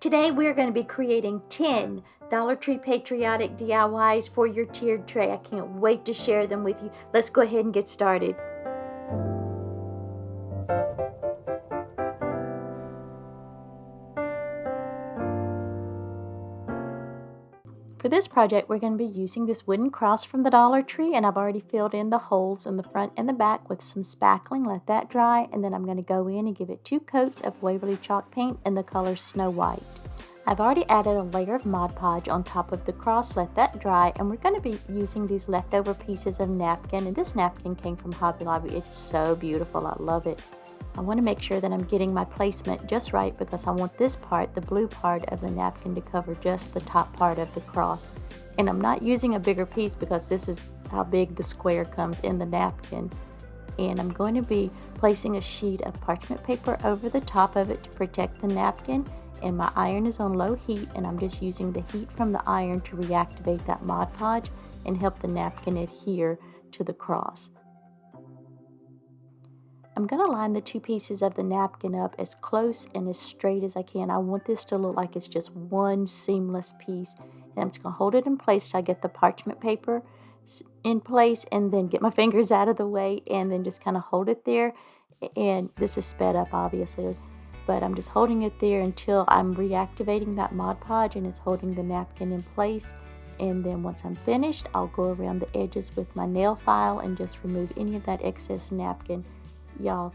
Today we're going to be creating 10 Dollar Tree Patriotic DIYs for your tiered tray. I can't wait to share them with you. Let's go ahead and get started. For this project, we're going to be using this wooden cross from the Dollar Tree, and I've already filled in the holes in the front and the back with some spackling. Let that dry, and then I'm going to go in and give it 2 coats of Waverly chalk paint in the color Snow White. I've already added a layer of Mod Podge on top of the cross. Let that dry, and we're going to be using these leftover pieces of napkin, and this napkin came from Hobby Lobby. It's so beautiful. I love it. I want to make sure that I'm getting my placement just right because I want this part, the blue part of the napkin, to cover just the top part of the cross. And I'm not using a bigger piece because this is how big the square comes in the napkin. And I'm going to be placing a sheet of parchment paper over the top of it to protect the napkin. And my iron is on low heat, and I'm just using the heat from the iron to reactivate that Mod Podge and help the napkin adhere to the cross. I'm going to line the 2 pieces of the napkin up as close and as straight as I can. I want this to look like it's just one seamless piece. And I'm just going to hold it in place till I get the parchment paper in place, and then get my fingers out of the way and then just kind of hold it there. And this is sped up obviously, but I'm just holding it there until I'm reactivating that Mod Podge and it's holding the napkin in place. And then once I'm finished, I'll go around the edges with my nail file and just remove any of that excess napkin. Y'all,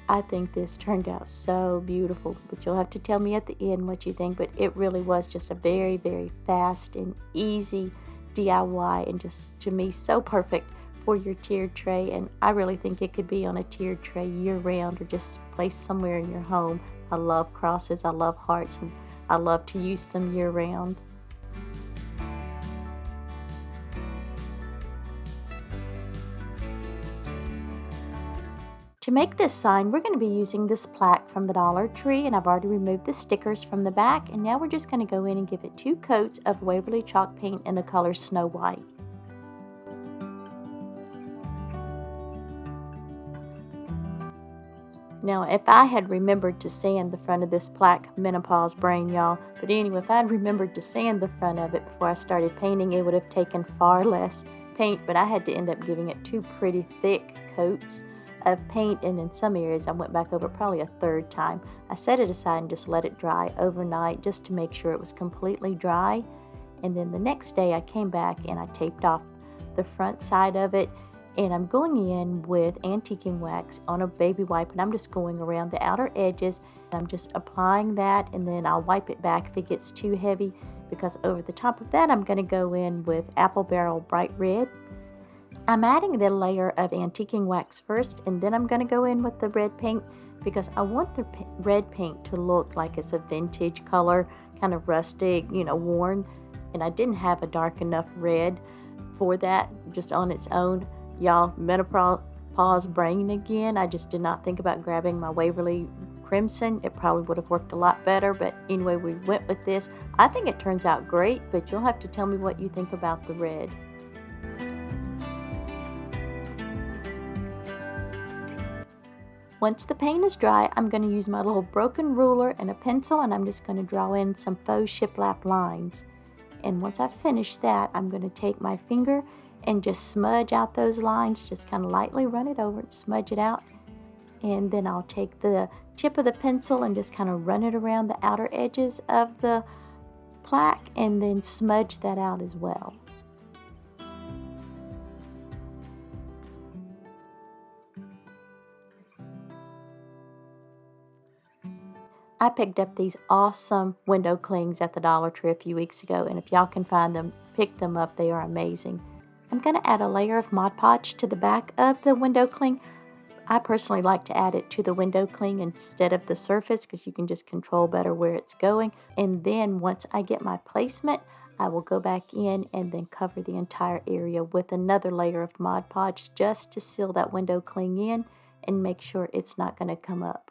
I think this turned out so beautiful, but you'll have to tell me at the end what you think. But it really was just a very, very fast and easy DIY, and just, to me, so perfect for your tiered tray. And I really think it could be on a tiered tray year-round or just placed somewhere in your home. I love crosses, I love hearts, and I love to use them year-round. To make this sign, we're going to be using this plaque from the Dollar Tree, and I've already removed the stickers from the back, and now we're just going to go in and give it 2 coats of Waverly chalk paint in the color Snow White. Now, if I had remembered to sand the front of this plaque, menopause brain, y'all, but anyway, if I had remembered to sand the front of it before I started painting, it would have taken far less paint, but I had to end up giving it 2 pretty thick coats of paint, and in some areas I went back over probably a 3rd time. I set it aside and just let it dry overnight just to make sure it was completely dry, and then the next day I came back and I taped off the front side of it, and I'm going in with antiquing wax on a baby wipe, and I'm just going around the outer edges. I'm just applying that, and then I'll wipe it back if it gets too heavy, because over the top of that I'm going to go in with Apple Barrel Bright Red. I'm adding the layer of antiquing wax first, and then I'm going to go in with the red paint because I want the red paint to look like it's a vintage color, kind of rustic, worn. And I didn't have a dark enough red for that just on its own. Y'all, menopause brain again. I just did not think about grabbing my Waverly Crimson. It probably would have worked a lot better, but anyway, we went with this. I think it turns out great, but you'll have to tell me what you think about the red. Once the paint is dry, I'm going to use my little broken ruler and a pencil, and I'm just going to draw in some faux shiplap lines. And once I've finished that, I'm going to take my finger and just smudge out those lines, just kind of lightly run it over and smudge it out. And then I'll take the tip of the pencil and just kind of run it around the outer edges of the plaque and then smudge that out as well. I picked up these awesome window clings at the Dollar Tree a few weeks ago, and if y'all can find them, pick them up. They are amazing. I'm going to add a layer of Mod Podge to the back of the window cling. I personally like to add it to the window cling instead of the surface because you can just control better where it's going. And then once I get my placement, I will go back in and then cover the entire area with another layer of Mod Podge just to seal that window cling in and make sure it's not going to come up.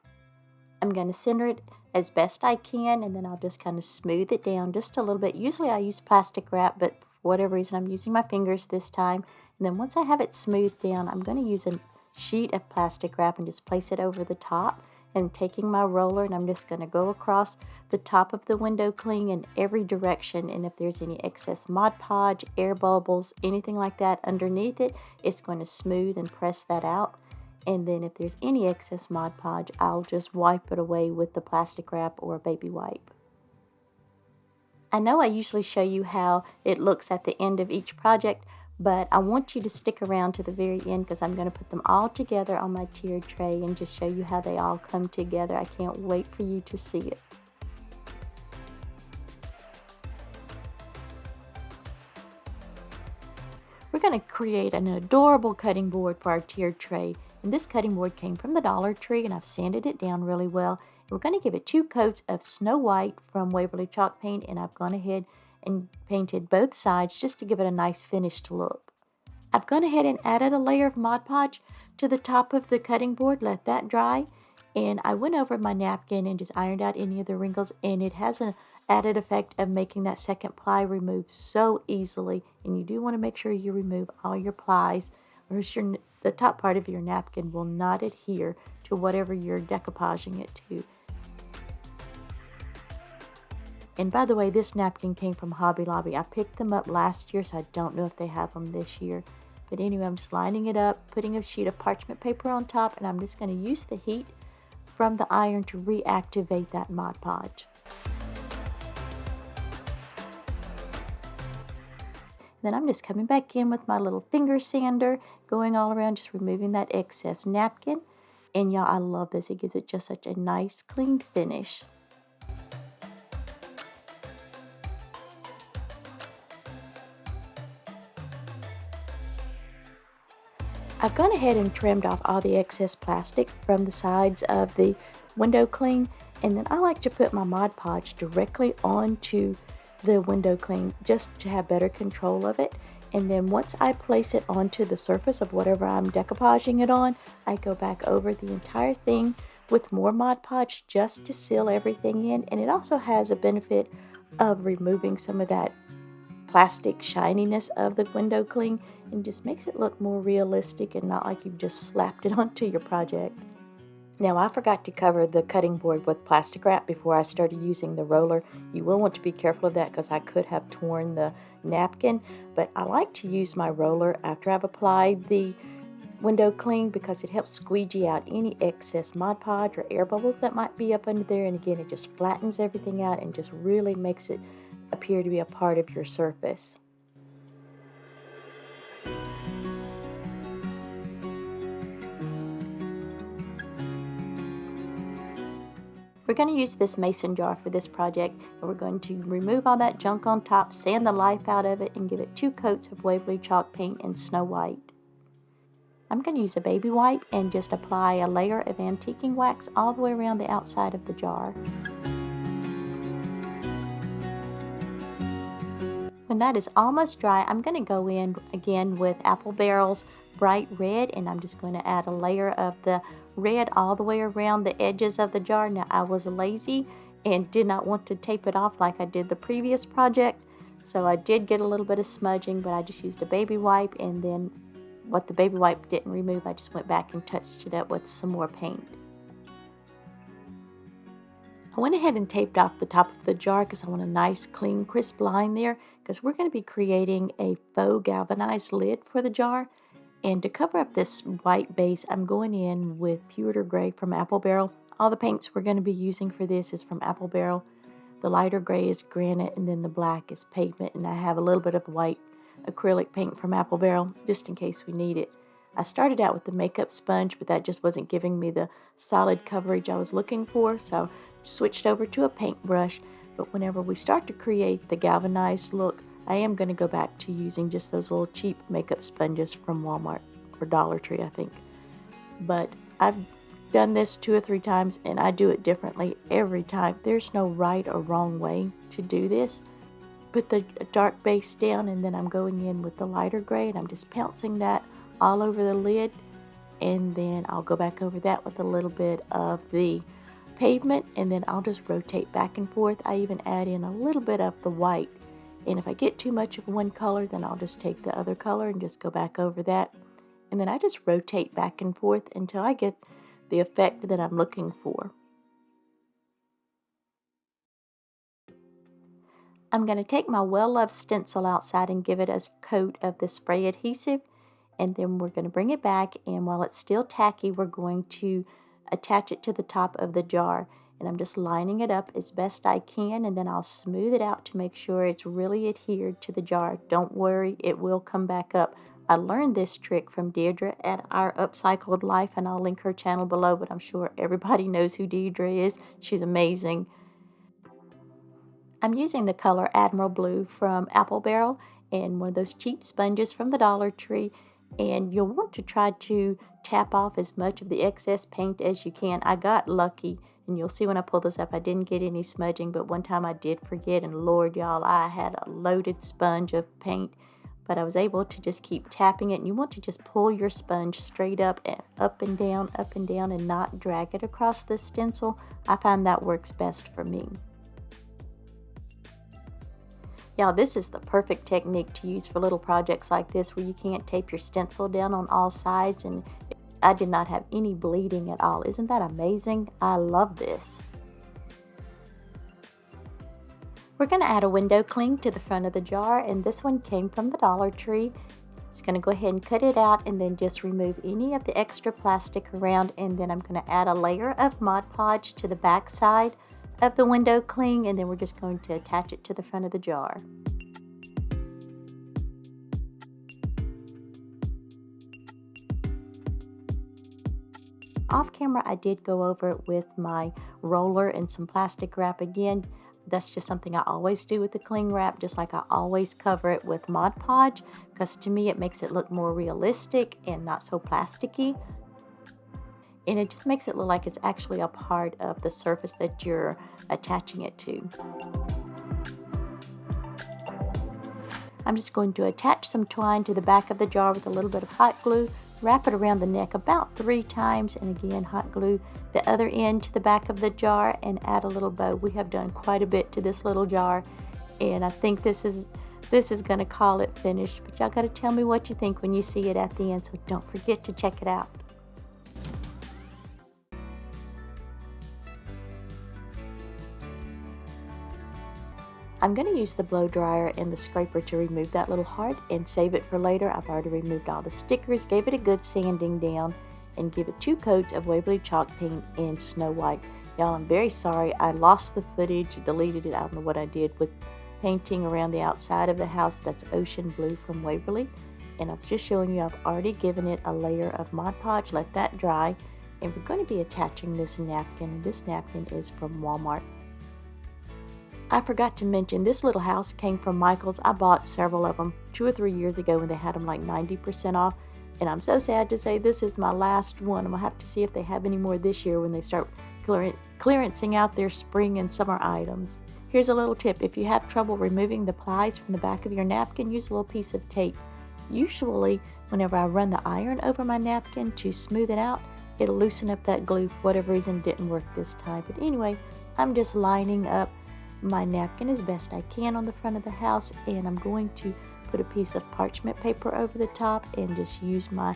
I'm going to center it as best I can, and then I'll just kind of smooth it down just a little bit. Usually I use plastic wrap, but for whatever reason I'm using my fingers this time. And then once I have it smoothed down, I'm going to use a sheet of plastic wrap and just place it over the top and taking my roller, and I'm just going to go across the top of the window cling in every direction, and if there's any excess Mod Podge, air bubbles, anything like that underneath it, it's going to smooth and press that out. And then if there's any excess Mod Podge, I'll just wipe it away with the plastic wrap or a baby wipe. I know I usually show you how it looks at the end of each project, but I want you to stick around to the very end because I'm going to put them all together on my tiered tray and just show you how they all come together. I can't wait for you to see it. We're going to create an adorable cutting board for our tiered tray. And this cutting board came from the Dollar Tree, and I've sanded it down really well. We're going to give it 2 coats of Snow White from Waverly Chalk Paint, and I've gone ahead and painted both sides just to give it a nice finished look. I've gone ahead and added a layer of Mod Podge to the top of the cutting board, let that dry, and I went over my napkin and just ironed out any of the wrinkles, and it has an added effect of making that second ply remove so easily. And you do want to make sure you remove all your plies, or else the top part of your napkin will not adhere to whatever you're decoupaging it to. And by the way, this napkin came from Hobby Lobby. I picked them up last year, so I don't know if they have them this year. But anyway, I'm just lining it up, putting a sheet of parchment paper on top, and I'm just going to use the heat from the iron to reactivate that Mod Podge. Then I'm just coming back in with my little finger sander, going all around, just removing that excess napkin. And y'all, I love this. It gives it just such a nice, clean finish. I've gone ahead and trimmed off all the excess plastic from the sides of the window cling, and then I like to put my Mod Podge directly onto the window cling just to have better control of it. And then once I place it onto the surface of whatever I'm decoupaging it on, I go back over the entire thing with more Mod Podge just to seal everything in. And it also has a benefit of removing some of that plastic shininess of the window cling and just makes it look more realistic and not like you've just slapped it onto your project. Now, I forgot to cover the cutting board with plastic wrap before I started using the roller. You will want to be careful of that because I could have torn the napkin, but I like to use my roller after I've applied the window cling because it helps squeegee out any excess Mod Podge or air bubbles that might be up under there, and again, it just flattens everything out and just really makes it appear to be a part of your surface. We're going to use this mason jar for this project, and we're going to remove all that junk on top, sand the life out of it, and give it 2 coats of Waverly Chalk Paint in Snow White. I'm going to use a baby wipe and just apply a layer of antiquing wax all the way around the outside of the jar. When that is almost dry, I'm going to go in again with Apple Barrel's bright red, and I'm just going to add a layer of the red all the way around the edges of the jar. Now, I was lazy and did not want to tape it off like I did the previous project, so I did get a little bit of smudging, but I just used a baby wipe, and then what the baby wipe didn't remove, I just went back and touched it up with some more paint. I went ahead and taped off the top of the jar because I want a nice, clean, crisp line there, because we're going to be creating a faux galvanized lid for the jar. And to cover up this white base, I'm going in with pewter gray from Apple Barrel. All the paints we're going to be using for this is from Apple Barrel. The lighter gray is granite, and then the black is pavement, and I have a little bit of white acrylic paint from Apple Barrel just in case we need it. I started out with the makeup sponge, but that just wasn't giving me the solid coverage I was looking for, so switched over to a paintbrush. But whenever we start to create the galvanized look, I am going to go back to using just those little cheap makeup sponges from Walmart or Dollar Tree, I think. But I've done this 2 or 3 times, and I do it differently every time. There's no right or wrong way to do this. Put the dark base down, and then I'm going in with the lighter gray, and I'm just pouncing that all over the lid, and then I'll go back over that with a little bit of the pavement, and then I'll just rotate back and forth. I even add in a little bit of the white, and if I get too much of one color, then I'll just take the other color and just go back over that, and then I just rotate back and forth until I get the effect that I'm looking for. I'm going to take my well-loved stencil outside and give it a coat of the spray adhesive, and then we're going to bring it back, and while it's still tacky, we're going to attach it to the top of the jar. And I'm just lining it up as best I can, and then I'll smooth it out to make sure it's really adhered to the jar. Don't worry, it will come back up. I learned this trick from Deirdre at Our Upcycled Life, and I'll link her channel below, but I'm sure everybody knows who Deirdre is. She's amazing. I'm using the color Admiral Blue from Apple Barrel and one of those cheap sponges from the Dollar Tree, and you'll want to try to tap off as much of the excess paint as you can. I got lucky, and you'll see when I pull this up I didn't get any smudging, but one time I did forget, and Lord y'all, I had a loaded sponge of paint, but I was able to just keep tapping it. And you want to just pull your sponge straight up and down, and not drag it across the stencil. I find that works best for me. Now, this is the perfect technique to use for little projects like this where you can't tape your stencil down on all sides, and I did not have any bleeding at all. Isn't that amazing? I love this. We're going to add a window cling to the front of the jar, and this one came from the Dollar Tree. Just going to go ahead and cut it out and then just remove any of the extra plastic around, and then I'm going to add a layer of Mod Podge to the back side of the window cling, and then we're just going to attach it to the front of the jar. Off camera, I did go over it with my roller and some plastic wrap again. That's just something I always do with the cling wrap, just like I always cover it with Mod Podge, because to me it makes it look more realistic and not so plasticky. And it just makes it look like it's actually a part of the surface that you're attaching it to. I'm just going to attach some twine to the back of the jar with a little bit of hot glue, wrap it around the neck about 3 times, and again hot glue the other end to the back of the jar and add a little bow. We have done quite a bit to this little jar, and I think this is going to call it finished, but y'all got to tell me what you think when you see it at the end, so don't forget to check it out. I'm going to use the blow dryer and the scraper to remove that little heart and save it for later. I've already removed all the stickers, gave it a good sanding down, and give it 2 coats of Waverly chalk paint in Snow White. Y'all, I'm very sorry. I lost the footage, deleted it. I don't know what I did with painting around the outside of the house. That's Ocean Blue from Waverly. And I was just showing you I've already given it a layer of Mod Podge. Let that dry. And we're going to be attaching this napkin. And this napkin is from Walmart. I forgot to mention, this little house came from Michael's. I bought several of them 2 or 3 years ago when they had them like 90% off. And I'm so sad to say this is my last one. I'm going to have to see if they have any more this year when they start clearancing out their spring and summer items. Here's a little tip. If you have trouble removing the plies from the back of your napkin, use a little piece of tape. Usually, whenever I run the iron over my napkin to smooth it out, it'll loosen up that glue. For whatever reason, it didn't work this time. But anyway, I'm just lining up my napkin as best I can on the front of the house, and I'm going to put a piece of parchment paper over the top and just use my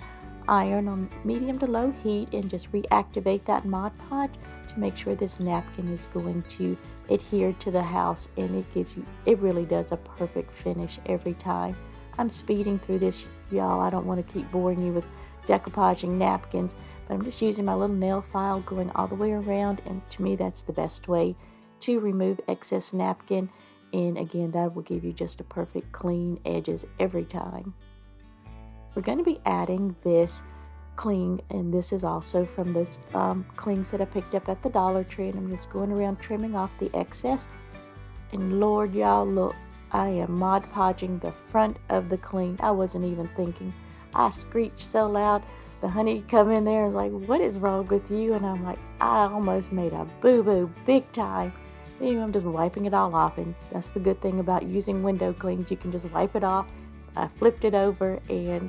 iron on medium to low heat and just reactivate that Mod Podge to make sure this napkin is going to adhere to the house, and it really does a perfect finish every time. I'm speeding through this, y'all. I don't want to keep boring you with decoupaging napkins, but I'm just using my little nail file going all the way around, and to me that's the best way to remove excess napkin, and again that will give you just a perfect clean edges every time. We're going to be adding this cling, and this is also from those clings that I picked up at the Dollar Tree, and I'm just going around trimming off the excess. And Lord, y'all, look, I am Mod Podging the front of the cling. I wasn't even thinking. I screeched so loud, the honey come in there and was like, what is wrong with you? And I'm like, I almost made a boo-boo big time. Anyway, I'm just wiping it all off, and that's the good thing about using window clings. You can just wipe it off. I flipped it over and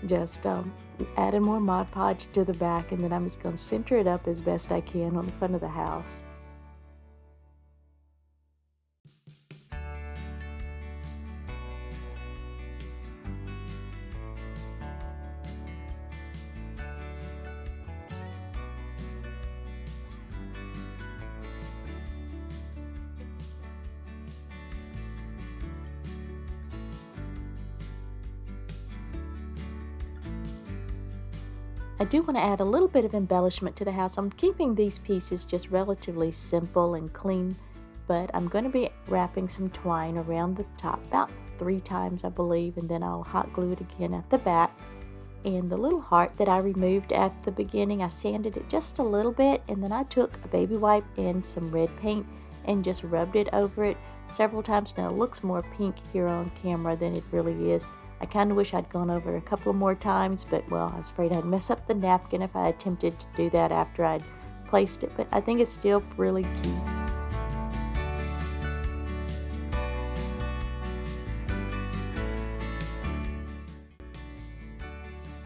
just added more Mod Podge to the back, and then I'm just going to center it up as best I can on the front of the house. I do want to add a little bit of embellishment to the house. I'm keeping these pieces just relatively simple and clean, but I'm going to be wrapping some twine around the top about 3 times, I believe, and then I'll hot glue it again at the back. And the little heart that I removed at the beginning, I sanded it just a little bit, and then I took a baby wipe and some red paint and just rubbed it over it several times. Now it looks more pink here on camera than it really is. I kind of wish I'd gone over it a couple more times, but well, I was afraid I'd mess up the napkin if I attempted to do that after I'd placed it, but I think it's still really cute.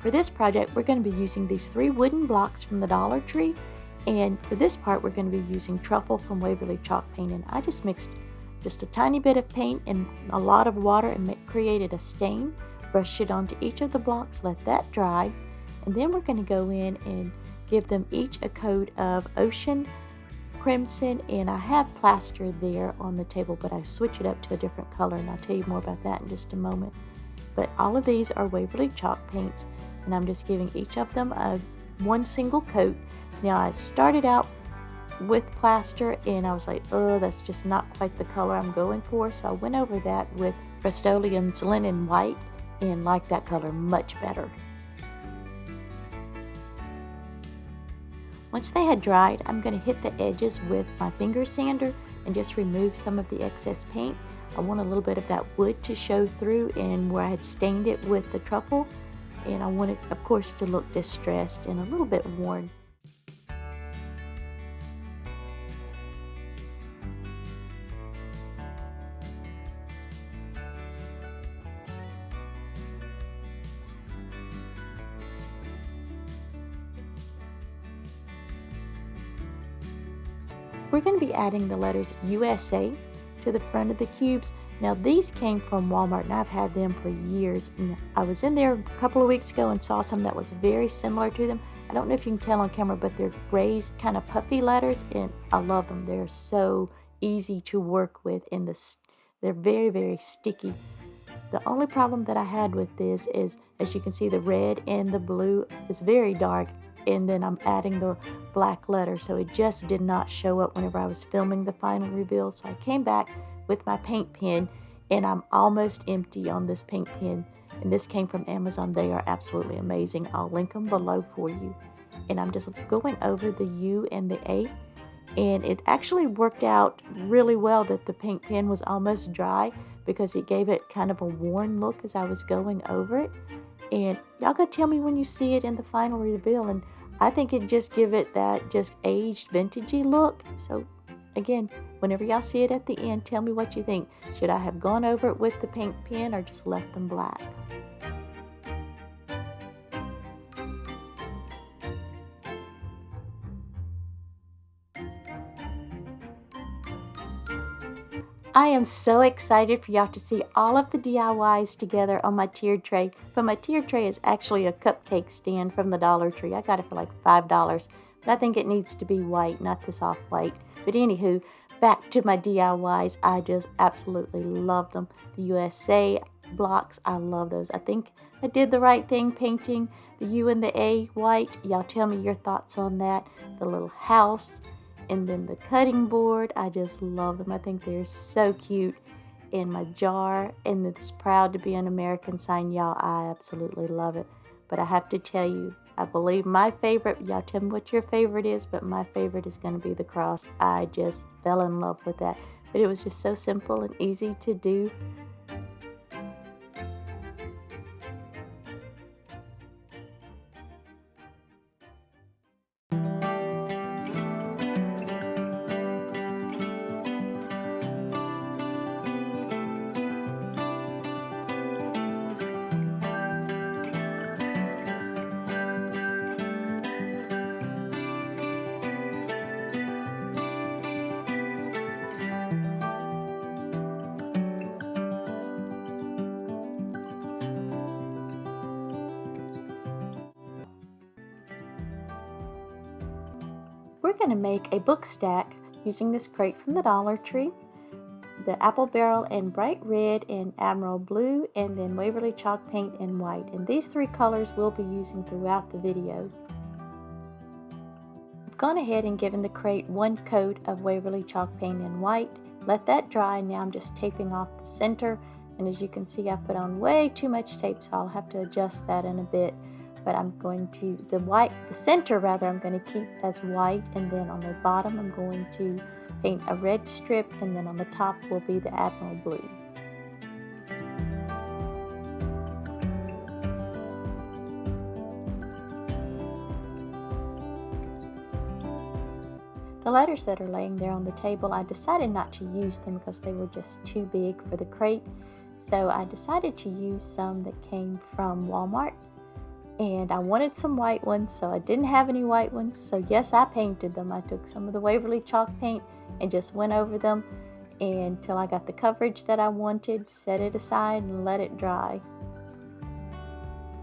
For this project, we're going to be using these 3 wooden blocks from the Dollar Tree, and for this part, we're going to be using truffle from Waverly Chalk Paint, and I just mixed just a tiny bit of paint and a lot of water and created a stain, brushed it onto each of the blocks, let that dry, and then we're going to go in and give them each a coat of ocean crimson, and I have plaster there on the table, but I switch it up to a different color, and I'll tell you more about that in just a moment. But all of these are Waverly Chalk paints, and I'm just giving each of them one single coat. Now I started out with plaster, and I was like, oh, that's just not quite the color I'm going for, so I went over that with Rust-Oleum's Linen White and liked that color much better. Once they had dried, I'm going to hit the edges with my finger sander and just remove some of the excess paint. I want a little bit of that wood to show through and where I had stained it with the truffle, and I want it, of course, to look distressed and a little bit worn. We're going to be adding the letters USA to the front of the cubes. Now these came from Walmart, and I've had them for years, and I was in there a couple of weeks ago and saw some that was very similar to them. I don't know if you can tell on camera, but they're raised kind of puffy letters, and I love them. They're so easy to work with, and they're very, very sticky. The only problem that I had with this is, as you can see, the red and the blue is very dark, and then I'm adding the black letter, so it just did not show up whenever I was filming the final reveal. So I came back with my paint pen, and I'm almost empty on this paint pen, and this came from Amazon. They are absolutely amazing. I'll link them below for you. And I'm just going over the U and the A, and it actually worked out really well that the paint pen was almost dry, because it gave it kind of a worn look as I was going over it. And y'all gotta tell me when you see it in the final reveal, and I think it just give it that just aged vintagey look. So again, whenever y'all see it at the end, tell me what you think. Should I have gone over it with the paint pen or just left them black? I am so excited for y'all to see all of the DIYs together on my tiered tray. But my tiered tray is actually a cupcake stand from the Dollar Tree. I got it for like $5, but I think it needs to be white, not this off-white. But anywho, back to my DIYs. I just absolutely love them. The USA blocks, I love those. I think I did the right thing painting the U and the A white. Y'all tell me your thoughts on that. The little house, and then the cutting board, I just love them. I think they're so cute. And my jar, and it's proud to be an American sign, y'all. I absolutely love it. But I have to tell you, I believe my favorite, y'all tell me what your favorite is, but my favorite is going to be the cross. I just fell in love with that. But it was just so simple and easy to do. We're going to make a book stack using this crate from the Dollar Tree, the apple barrel in bright red and Admiral blue, and then Waverly chalk paint in white. And these 3 colors we'll be using throughout the video. I've gone ahead and given the crate one coat of Waverly chalk paint in white. Let that dry. Now I'm just taping off the center, and as you can see, I put on way too much tape, so I'll have to adjust that in a bit. But I'm going to, the center rather, I'm going to keep as white, and then on the bottom I'm going to paint a red strip, and then on the top will be the Admiral blue. The letters that are laying there on the table, I decided not to use them because they were just too big for the crate. So I decided to use some that came from Walmart. And I wanted some white ones, so I didn't have any white ones. So yes, I painted them. I took some of the Waverly chalk paint and just went over them until I got the coverage that I wanted, set it aside and let it dry.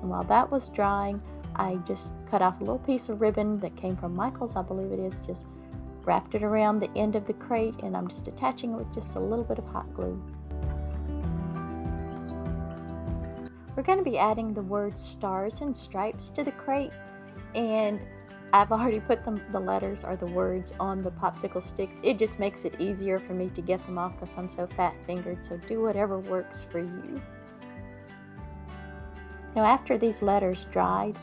And while that was drying, I just cut off a little piece of ribbon that came from Michael's, I believe it is, just wrapped it around the end of the crate, and I'm just attaching it with just a little bit of hot glue. We're going to be adding the words stars and stripes to the crate, and I've already put the letters or the words on the popsicle sticks. It just makes it easier for me to get them off because I'm so fat-fingered, so do whatever works for you. Now after these letters dried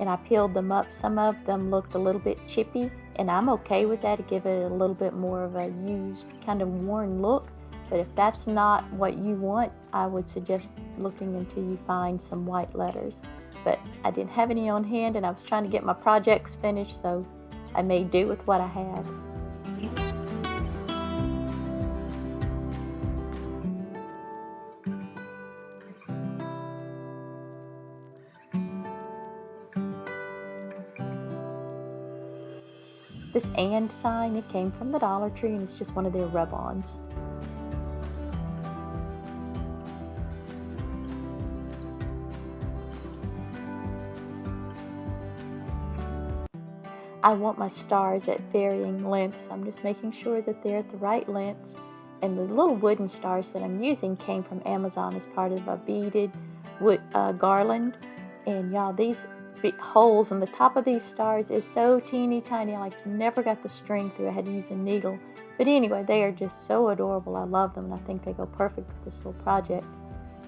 and I peeled them up, some of them looked a little bit chippy, and I'm okay with that to give it a little bit more of a used, kind of worn look. But if that's not what you want, I would suggest looking until you find some white letters. But I didn't have any on hand, and I was trying to get my projects finished, so I made do with what I had. This "and" sign, it came from the Dollar Tree, and it's just one of their rub-ons. I want my stars at varying lengths, so I'm just making sure that they're at the right lengths. And the little wooden stars that I'm using came from Amazon as part of a beaded wood garland. And y'all, these holes in the top of these stars is so teeny tiny. I never got the string through. I had to use a needle. But anyway, they are just so adorable. I love them, and I think they go perfect with this little project.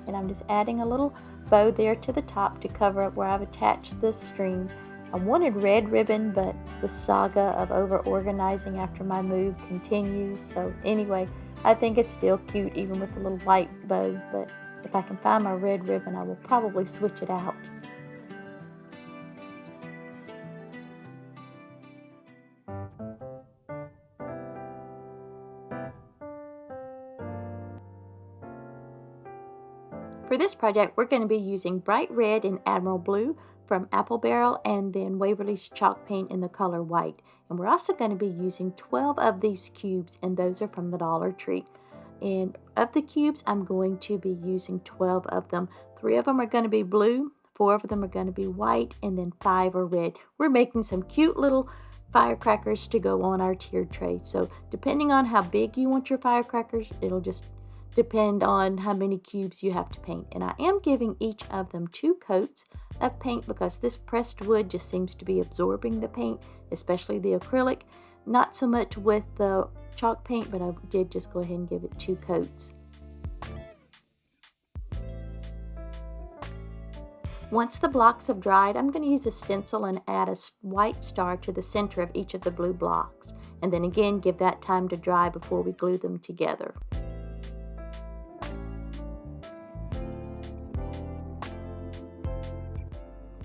And I'm just adding a little bow there to the top to cover up where I've attached this string. I wanted red ribbon, but the saga of over-organizing after my move continues. So anyway, I think it's still cute even with the little white bow, but if I can find my red ribbon, I will probably switch it out. For this project, we're going to be using bright red and Admiral blue from Apple Barrel, and then Waverly's chalk paint in the color white. And we're also going to be using 12 of these cubes, and those are from the Dollar Tree. And of the cubes, I'm going to be using 12 of them. 3 of them are going to be blue, 4 of them are going to be white, and then 5 are red. We're making some cute little firecrackers to go on our tiered tray. So depending on how big you want your firecrackers, it'll just depend on how many cubes you have to paint. And I am giving each of them 2 coats of paint because this pressed wood just seems to be absorbing the paint, especially the acrylic. Not so much with the chalk paint, but I did just go ahead and give it 2 coats. Once the blocks have dried, I'm going to use a stencil and add a white star to the center of each of the blue blocks. And then again, give that time to dry before we glue them together.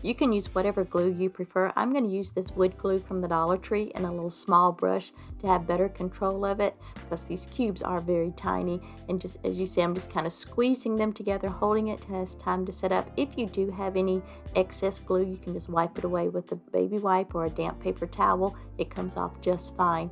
You can use whatever glue you prefer. I'm going to use this wood glue from the Dollar Tree and a little small brush to have better control of it because these cubes are very tiny. And just as you see, I'm just kind of squeezing them together, holding it till it has time to set up. If you do have any excess glue, you can just wipe it away with a baby wipe or a damp paper towel. It comes off just fine.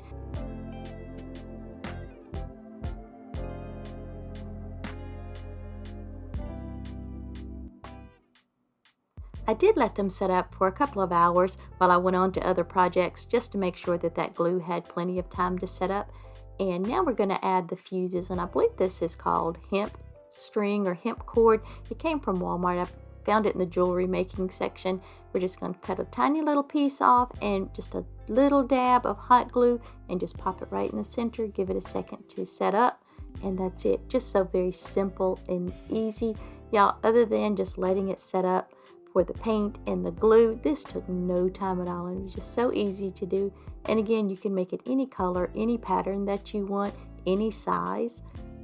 I did let them set up for a couple of hours while I went on to other projects just to make sure that that glue had plenty of time to set up. And now we're going to add the fuses, and I believe this is called hemp string or hemp cord. It came from Walmart. found it in the jewelry making section. We're just going to cut a tiny little piece off and just a little dab of hot glue and just pop it right in the center. Give it a second to set up, and that's it. Just so very simple and easy. Y'all, other than just letting it set up for the paint and the glue, this took no time at all. It was just so easy to do. And again, you can make it any color, any pattern that you want, any size.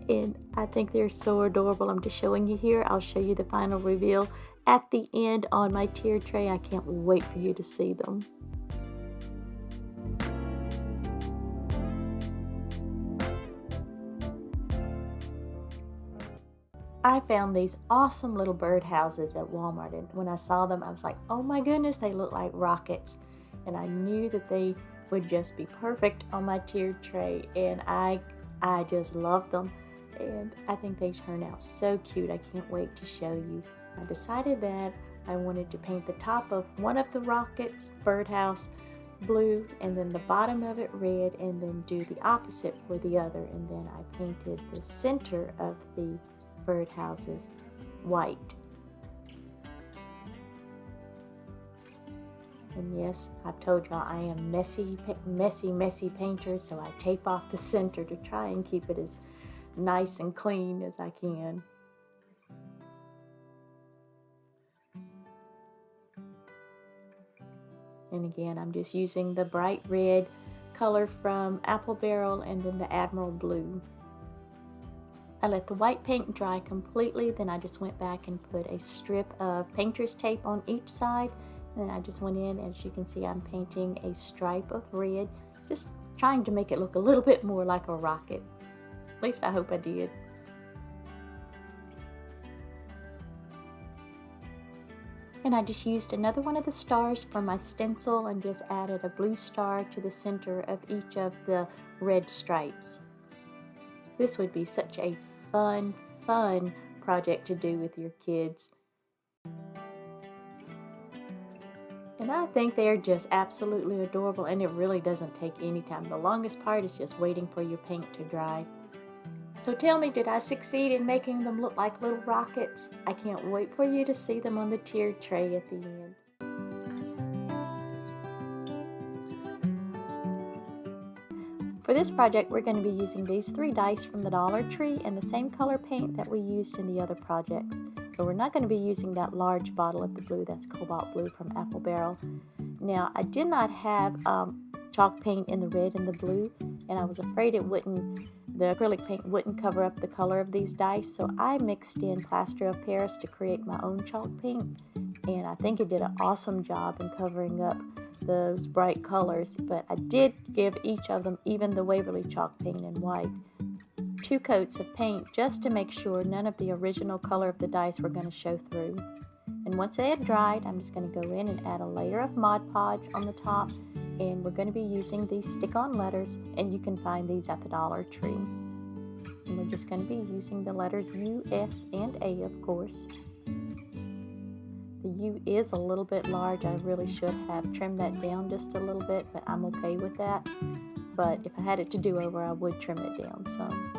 And I think they're so adorable. I'm just showing you here. I'll show you the final reveal at the end on my tiered tray. I can't wait for you to see them. I found these awesome little bird houses at Walmart, and when I saw them, I was like, oh my goodness, they look like rockets. And I knew that they would just be perfect on my tiered tray, and I just love them. And I think they turn out so cute. I can't wait to show you. I decided that I wanted to paint the top of one of the rockets, birdhouse, blue, and then the bottom of it red, and then do the opposite for the other. And then I painted the center of the birdhouses white. And yes, I've told y'all I am messy painter, so I tape off the center to try and keep it as nice and clean as I can. And again, I'm just using the bright red color from Apple Barrel and then the Admiral Blue. I let the white paint dry completely, then I just went back and put a strip of painter's tape on each side. And then I just went in, and as you can see, I'm painting a stripe of red, just trying to make it look a little bit more like a rocket. At least I hope I did. And I just used another one of the stars for my stencil and just added a blue star to the center of each of the red stripes. This would be such a fun project to do with your kids. And I think they're just absolutely adorable, and it really doesn't take any time. The longest part is just waiting for your paint to dry. So tell me, did I succeed in making them look like little rockets? I can't wait for you to see them on the tiered tray at the end. For this project, we're going to be using these 3 dice from the Dollar Tree and the same color paint that we used in the other projects. But we're not going to be using that large bottle of the blue, that's Cobalt Blue from Apple Barrel. Now, I did not have chalk paint in the red and the blue, and I was afraid the acrylic paint wouldn't cover up the color of these dice, so I mixed in plaster of Paris to create my own chalk paint, and I think it did an awesome job in covering up those bright colors. But I did give each of them, even the Waverly chalk paint in white, 2 coats of paint just to make sure none of the original color of the dice were going to show through. And once they have dried, I'm just going to go in and add a layer of Mod Podge on the top, and we're going to be using these stick-on letters, and you can find these at the Dollar Tree. And we're just going to be using the letters U, S, and A, of course. The U is a little bit large. I really should have trimmed that down just a little bit, but I'm okay with that. But if I had it to do over, I would trim it down some.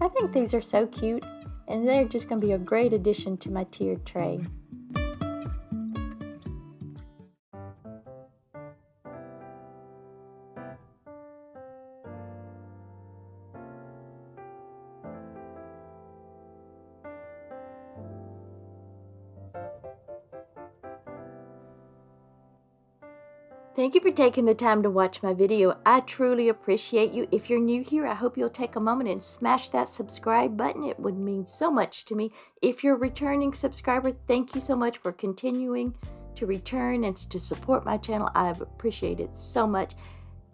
I think these are so cute, and they're just going to be a great addition to my tiered tray. Thank you for taking the time to watch my video. I truly appreciate you. If you're new here, I hope you'll take a moment and smash that subscribe button. It would mean so much to me. If you're a returning subscriber, thank you so much for continuing to return and to support my channel. I appreciate it so much.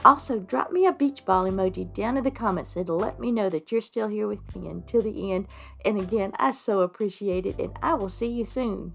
Also, drop me a beach ball emoji down in the comments and let me know that you're still here with me until the end. And again, I so appreciate it, and I will see you soon.